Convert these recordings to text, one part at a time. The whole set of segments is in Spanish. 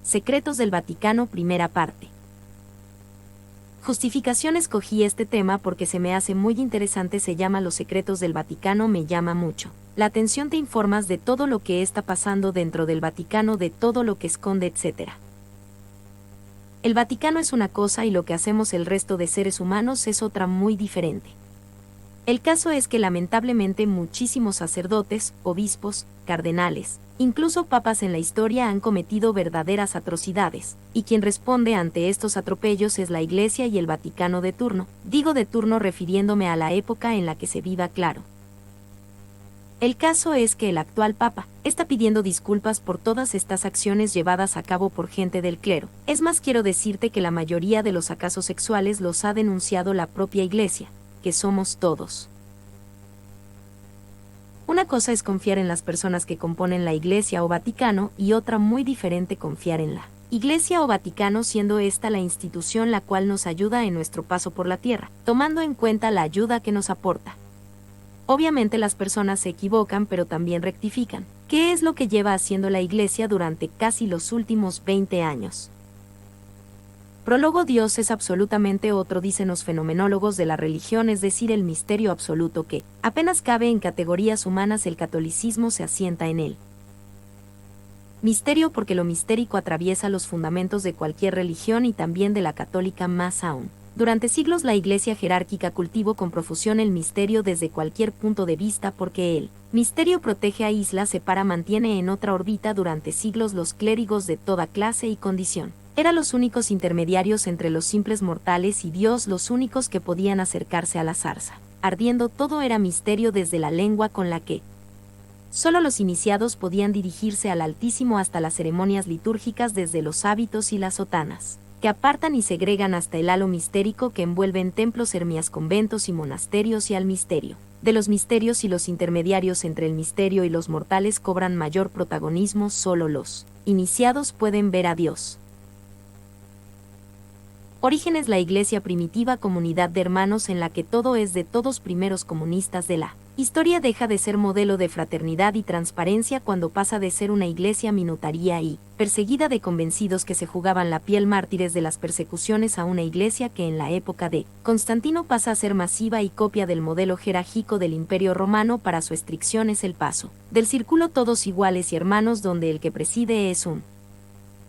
Secretos del Vaticano, primera parte. Justificación: escogí este tema porque se me hace muy interesante, se llama Los secretos del Vaticano, me llama mucho la atención, te informas de todo lo que está pasando dentro del Vaticano, de todo lo que esconde, etc. El Vaticano es una cosa y lo que hacemos el resto de seres humanos es otra muy diferente. El caso es que lamentablemente muchísimos sacerdotes, obispos, cardenales, incluso papas en la historia han cometido verdaderas atrocidades, y quien responde ante estos atropellos es la Iglesia y el Vaticano de turno, digo de turno refiriéndome a la época en la que se viva, claro. El caso es que el actual Papa está pidiendo disculpas por todas estas acciones llevadas a cabo por gente del clero. Es más, quiero decirte que la mayoría de los acasos sexuales los ha denunciado la propia Iglesia, que somos todos. Una cosa es confiar en las personas que componen la Iglesia o Vaticano y otra muy diferente confiar en la Iglesia o Vaticano, siendo esta la institución la cual nos ayuda en nuestro paso por la tierra, tomando en cuenta la ayuda que nos aporta. Obviamente las personas se equivocan pero también rectifican. ¿Qué es lo que lleva haciendo la Iglesia durante casi los últimos 20 años? Prólogo: Dios es absolutamente otro, dicen los fenomenólogos de la religión, es decir, el misterio absoluto que apenas cabe en categorías humanas. El catolicismo se asienta en él. Misterio porque lo mistérico atraviesa los fundamentos de cualquier religión y también de la católica más aún. Durante siglos la Iglesia jerárquica cultivó con profusión el misterio desde cualquier punto de vista, porque el misterio protege, aísla, separa, mantiene en otra órbita. Durante siglos los clérigos de toda clase y condición eran los únicos intermediarios entre los simples mortales y Dios, los únicos que podían acercarse a la zarza ardiendo. Todo era misterio, desde la lengua con la que solo los iniciados podían dirigirse al Altísimo hasta las ceremonias litúrgicas, desde los hábitos y las sotanas que apartan y segregan hasta el halo mistérico que envuelve en templos, ermias, conventos y monasterios, y al misterio de los misterios y los intermediarios entre el misterio y los mortales cobran mayor protagonismo. Solo los iniciados pueden ver a Dios. Orígenes: la Iglesia primitiva, comunidad de hermanos en la que todo es de todos, primeros comunistas de la historia, deja de ser modelo de fraternidad y transparencia cuando pasa de ser una iglesia minutaria y perseguida de convencidos que se jugaban la piel, mártires de las persecuciones, a una iglesia que en la época de Constantino pasa a ser masiva y copia del modelo jerárquico del Imperio Romano. Para su estricción es el paso del círculo, todos iguales y hermanos, donde el que preside es un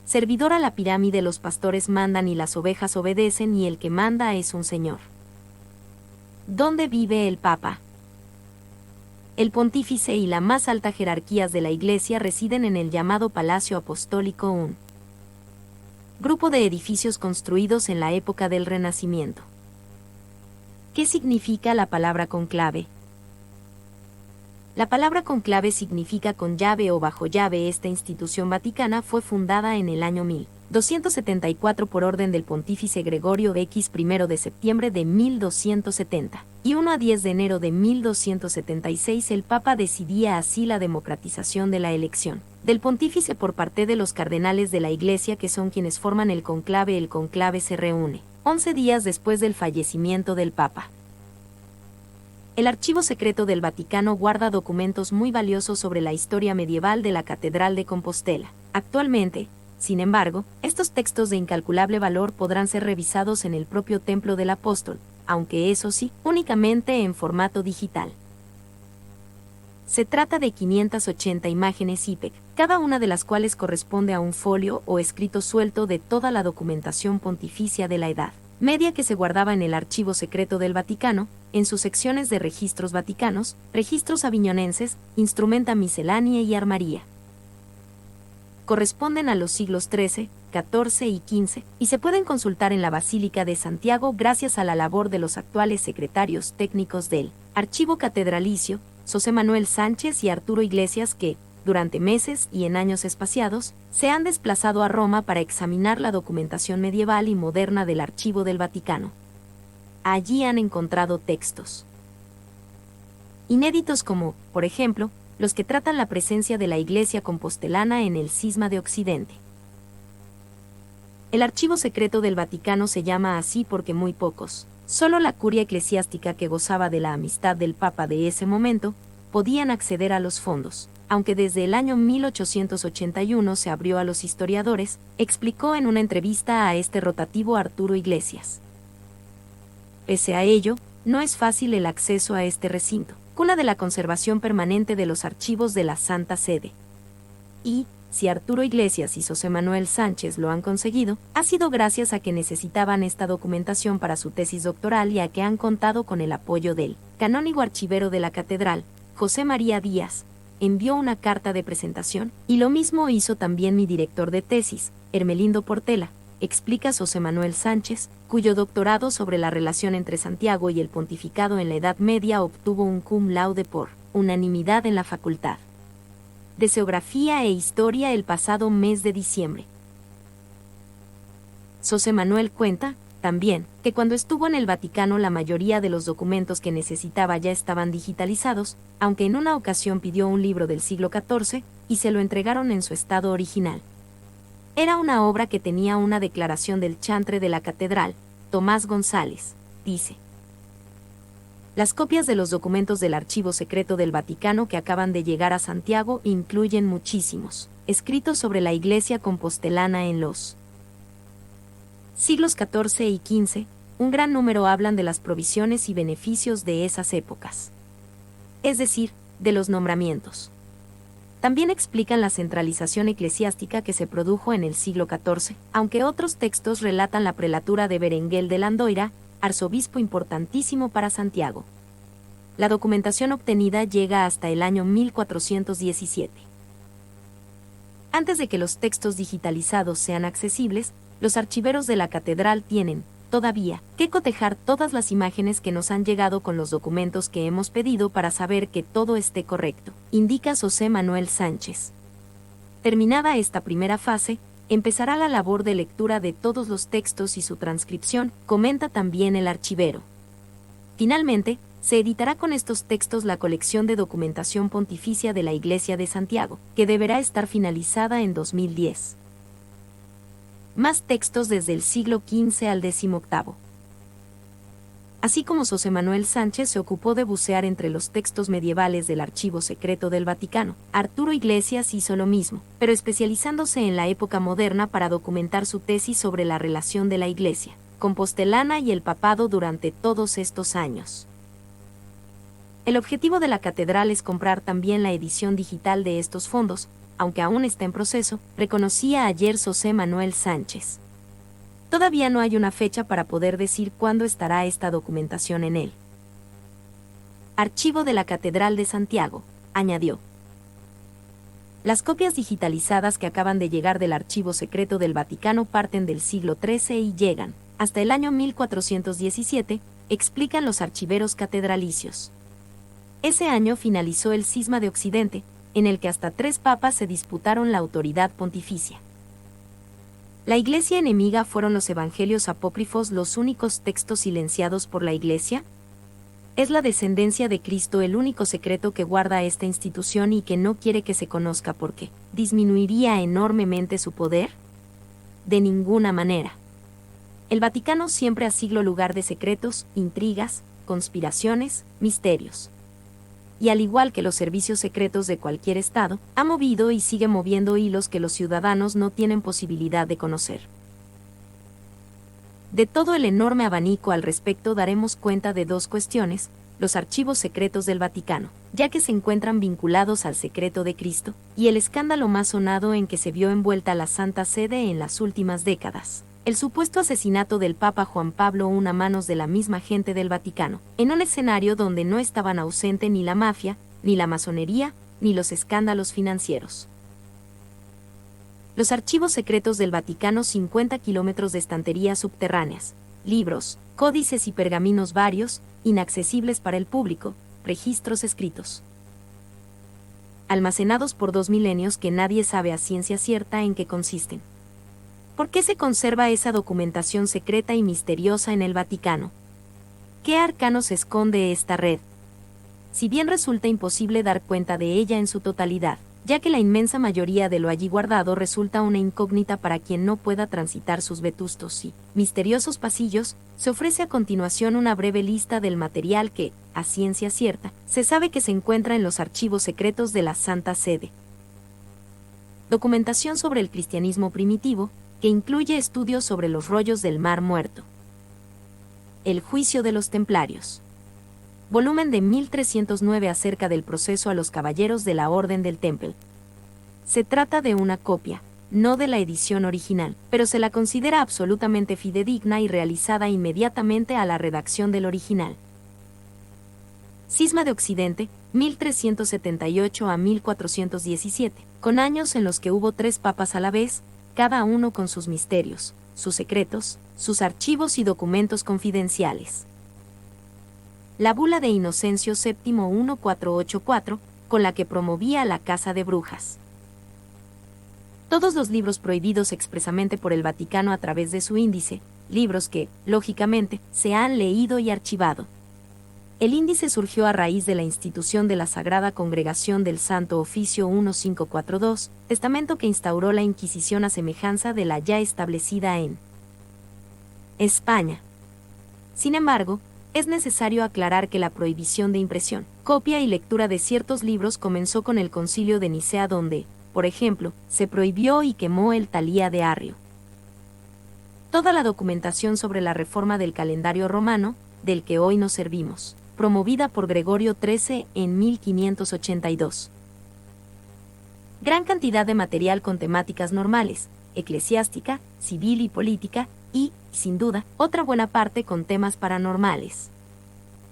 servidor a la pirámide, los pastores mandan y las ovejas obedecen, y el que manda es un señor. ¿Dónde vive el Papa? El pontífice y la más alta jerarquías de la Iglesia residen en el llamado Palacio Apostólico, un grupo de edificios construidos en la época del Renacimiento. ¿Qué significa la palabra conclave? La palabra conclave significa con llave o bajo llave. Esta institución vaticana fue fundada en el año 1274 por orden del pontífice Gregorio X, 1 de septiembre de 1270, y 1 a 10 de enero de 1276 el Papa decidía así la democratización de la elección del pontífice por parte de los cardenales de la Iglesia, que son quienes forman el conclave. El conclave se reúne 11 días después del fallecimiento del Papa. El Archivo Secreto del Vaticano guarda documentos muy valiosos sobre la historia medieval de la Catedral de Compostela. Actualmente, sin embargo, estos textos de incalculable valor podrán ser revisados en el propio Templo del Apóstol, aunque eso sí, únicamente en formato digital. Se trata de 580 imágenes IPEC, cada una de las cuales corresponde a un folio o escrito suelto de toda la documentación pontificia de la Edad Media que se guardaba en el Archivo Secreto del Vaticano, en sus secciones de registros vaticanos, registros aviñonenses, instrumenta miscelánea y armaría. Corresponden a los siglos XIII, XIV y XV, y se pueden consultar en la Basílica de Santiago gracias a la labor de los actuales secretarios técnicos del Archivo Catedralicio, José Manuel Sánchez y Arturo Iglesias, que, durante meses y en años espaciados, se han desplazado a Roma para examinar la documentación medieval y moderna del Archivo del Vaticano. Allí han encontrado textos inéditos como, por ejemplo, los que tratan la presencia de la Iglesia compostelana en el Cisma de Occidente. El Archivo Secreto del Vaticano se llama así porque muy pocos, solo la curia eclesiástica, que gozaba de la amistad del Papa de ese momento, podían acceder a los fondos, aunque desde el año 1881 se abrió a los historiadores, explicó en una entrevista a este rotativo Arturo Iglesias. Pese a ello, no es fácil el acceso a este recinto, cuna de la conservación permanente de los archivos de la Santa Sede. Y, si Arturo Iglesias y José Manuel Sánchez lo han conseguido, ha sido gracias a que necesitaban esta documentación para su tesis doctoral y a que han contado con el apoyo del canónigo archivero de la catedral, José María Díaz. Envió una carta de presentación, y lo mismo hizo también mi director de tesis, Hermelindo Portela, explica José Manuel Sánchez, cuyo doctorado sobre la relación entre Santiago y el pontificado en la Edad Media obtuvo un cum laude por unanimidad en la facultad de Geografía e Historia el pasado mes de diciembre. José Manuel cuenta, también, que cuando estuvo en el Vaticano la mayoría de los documentos que necesitaba ya estaban digitalizados, aunque en una ocasión pidió un libro del siglo XIV, y se lo entregaron en su estado original. Era una obra que tenía una declaración del chantre de la catedral, Tomás González, dice. Las copias de los documentos del Archivo Secreto del Vaticano que acaban de llegar a Santiago incluyen muchísimos escritos sobre la Iglesia compostelana en los siglos XIV y XV, un gran número hablan de las provisiones y beneficios de esas épocas. Es decir, de los nombramientos. También explican la centralización eclesiástica que se produjo en el siglo XIV, aunque otros textos relatan la prelatura de Berenguel de Landoira, arzobispo importantísimo para Santiago. La documentación obtenida llega hasta el año 1417. Antes de que los textos digitalizados sean accesibles, los archiveros de la catedral tienen, todavía, que cotejar todas las imágenes que nos han llegado con los documentos que hemos pedido para saber que todo esté correcto, indica José Manuel Sánchez. Terminada esta primera fase, empezará la labor de lectura de todos los textos y su transcripción, comenta también el archivero. Finalmente, se editará con estos textos la colección de documentación pontificia de la Iglesia de Santiago, que deberá estar finalizada en 2010. Más textos desde el siglo XV al XVIII. Así como José Manuel Sánchez se ocupó de bucear entre los textos medievales del Archivo Secreto del Vaticano, Arturo Iglesias hizo lo mismo, pero especializándose en la época moderna para documentar su tesis sobre la relación de la Iglesia compostelana y el papado durante todos estos años. El objetivo de la catedral es comprar también la edición digital de estos fondos, aunque aún está en proceso, reconocía ayer José Manuel Sánchez. Todavía no hay una fecha para poder decir cuándo estará esta documentación en él. Archivo de la Catedral de Santiago, añadió. Las copias digitalizadas que acaban de llegar del Archivo Secreto del Vaticano parten del siglo XIII y llegan, hasta el año 1417, explican los archiveros catedralicios. Ese año finalizó el Cisma de Occidente, en el que hasta 3 papas se disputaron la autoridad pontificia. La Iglesia enemiga fueron los evangelios apócrifos los únicos textos silenciados por la Iglesia. ¿Es la descendencia de Cristo el único secreto que guarda esta institución y que no quiere que se conozca porque disminuiría enormemente su poder? De ninguna manera. El Vaticano siempre ha sido lugar de secretos, intrigas, conspiraciones, misterios. Y al igual que los servicios secretos de cualquier estado, ha movido y sigue moviendo hilos que los ciudadanos no tienen posibilidad de conocer. De todo el enorme abanico al respecto daremos cuenta de 2 cuestiones, los archivos secretos del Vaticano, ya que se encuentran vinculados al secreto de Cristo, y el escándalo más sonado en que se vio envuelta la Santa Sede en las últimas décadas. El supuesto asesinato del Papa Juan Pablo I a manos de la misma gente del Vaticano, en un escenario donde no estaban ausente ni la mafia, ni la masonería, ni los escándalos financieros. Los archivos secretos del Vaticano, 50 kilómetros de estanterías subterráneas, libros, códices y pergaminos varios, inaccesibles para el público, registros escritos. Almacenados por 2 milenios que nadie sabe a ciencia cierta en qué consisten. ¿Por qué se conserva esa documentación secreta y misteriosa en el Vaticano? ¿Qué arcanos esconde esta red? Si bien resulta imposible dar cuenta de ella en su totalidad, ya que la inmensa mayoría de lo allí guardado resulta una incógnita para quien no pueda transitar sus vetustos y misteriosos pasillos. Se ofrece a continuación una breve lista del material que, a ciencia cierta, se sabe que se encuentra en los archivos secretos de la Santa Sede. Documentación sobre el cristianismo primitivo, que incluye estudios sobre los rollos del Mar Muerto. El juicio de los templarios. Volumen de 1309 acerca del proceso a los caballeros de la Orden del Temple. Se trata de una copia, no de la edición original, pero se la considera absolutamente fidedigna y realizada inmediatamente a la redacción del original. Cisma de Occidente, 1378 a 1417, con años en los que hubo 3 papas a la vez, cada uno con sus misterios, sus secretos, sus archivos y documentos confidenciales. La bula de Inocencio VII 1484, con la que promovía la caza de brujas. Todos los libros prohibidos expresamente por el Vaticano a través de su índice, libros que, lógicamente, se han leído y archivado. El índice surgió a raíz de la institución de la Sagrada Congregación del Santo Oficio 1542, testamento que instauró la Inquisición a semejanza de la ya establecida en España. Sin embargo, es necesario aclarar que la prohibición de impresión, copia y lectura de ciertos libros comenzó con el Concilio de Nicea donde, por ejemplo, se prohibió y quemó el Talía de Arrio. Toda la documentación sobre la reforma del calendario romano, del que hoy nos servimos, promovida por Gregorio XIII en 1582. Gran cantidad de material con temáticas normales, eclesiástica, civil y política, y, sin duda, otra buena parte con temas paranormales.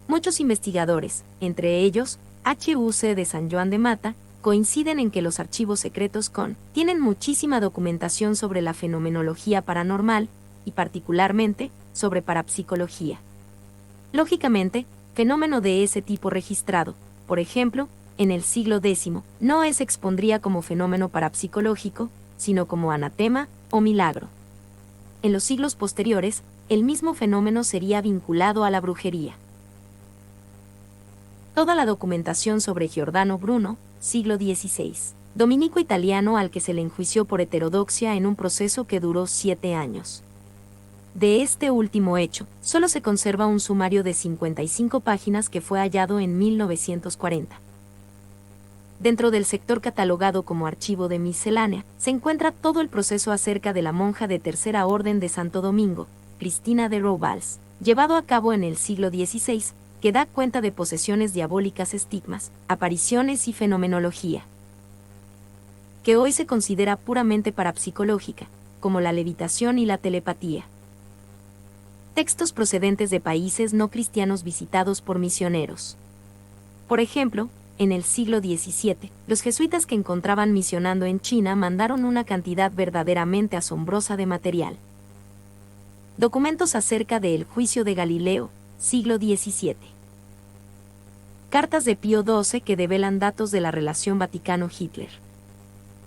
Muchos investigadores, entre ellos, H.U.C. de San Joan de Mata, coinciden en que los archivos secretos tienen muchísima documentación sobre la fenomenología paranormal, y particularmente, sobre parapsicología. Lógicamente, fenómeno de ese tipo registrado, por ejemplo, en el siglo X, no se expondría como fenómeno parapsicológico, sino como anatema o milagro. En los siglos posteriores, el mismo fenómeno sería vinculado a la brujería. Toda la documentación sobre Giordano Bruno, siglo XVI, dominico italiano al que se le enjuició por heterodoxia en un proceso que duró 7 años. De este último hecho, solo se conserva un sumario de 55 páginas que fue hallado en 1940. Dentro del sector catalogado como archivo de miscelánea, se encuentra todo el proceso acerca de la monja de Tercera Orden de Santo Domingo, Cristina de Rouvals, llevado a cabo en el siglo XVI, que da cuenta de posesiones diabólicas, estigmas, apariciones y fenomenología, que hoy se considera puramente parapsicológica, como la levitación y la telepatía. Textos procedentes de países no cristianos visitados por misioneros. Por ejemplo, en el siglo XVII, los jesuitas que encontraban misionando en China mandaron una cantidad verdaderamente asombrosa de material. Documentos acerca del juicio de Galileo, siglo XVII. Cartas de Pío XII que develan datos de la relación Vaticano-Hitler.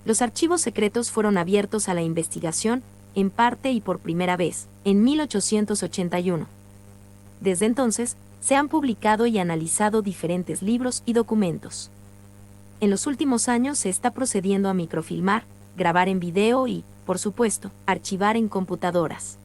Los archivos secretos fueron abiertos a la investigación, en parte y por primera vez, en 1881. Desde entonces, se han publicado y analizado diferentes libros y documentos. En los últimos años se está procediendo a microfilmar, grabar en video y, por supuesto, archivar en computadoras.